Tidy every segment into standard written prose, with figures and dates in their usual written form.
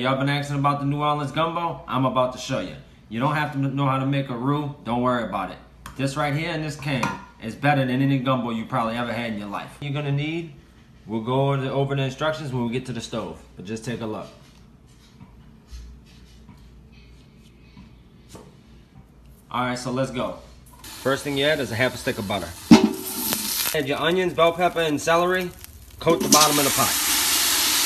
Y'all been asking about the New Orleans gumbo? I'm about to show you. You don't have to know how to make a roux. Don't worry about it. This right here in this can is better than any gumbo you probably ever had in your life. You're gonna need, we'll go over the instructions when we get to the stove, but just take a look. Alright, so let's go. First thing you add is a half a stick of butter. Add your onions, bell pepper, and celery. Coat the bottom of the pot.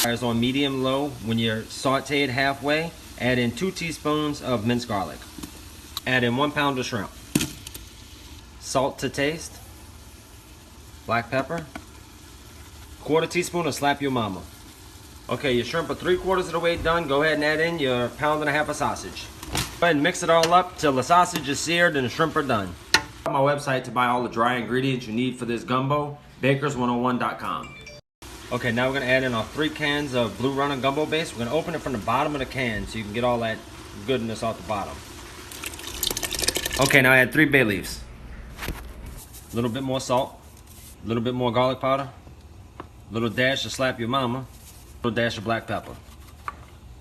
It's on medium-low. When you're sauteed halfway, add in 2 teaspoons of minced garlic. Add in 1 pound of shrimp. Salt to taste. Black pepper. 1/4 teaspoon of slap your mama. Okay, your shrimp are 3/4 of the way done. Go ahead and add in your 1.5 pounds of sausage. Go ahead and mix it all up till the sausage is seared and the shrimp are done. On my website to buy all the dry ingredients you need for this gumbo, bakers101.com. Okay, now we're gonna add in our 3 cans of Blue Runner gumbo base. We're gonna open it from the bottom of the can so you can get all that goodness off the bottom. Okay, now add 3 bay leaves. A little bit more salt, a little bit more garlic powder, a little dash of slap your mama, a little dash of black pepper,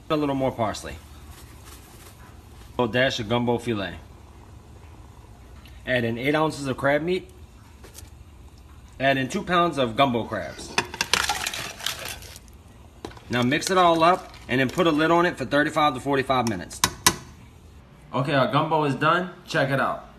a little more parsley, a little dash of gumbo filet. Add in 8 ounces of crab meat. Add in 2 pounds of gumbo crabs. Now mix it all up and then put a lid on it for 35 to 45 minutes. Okay, our gumbo is done. Check it out.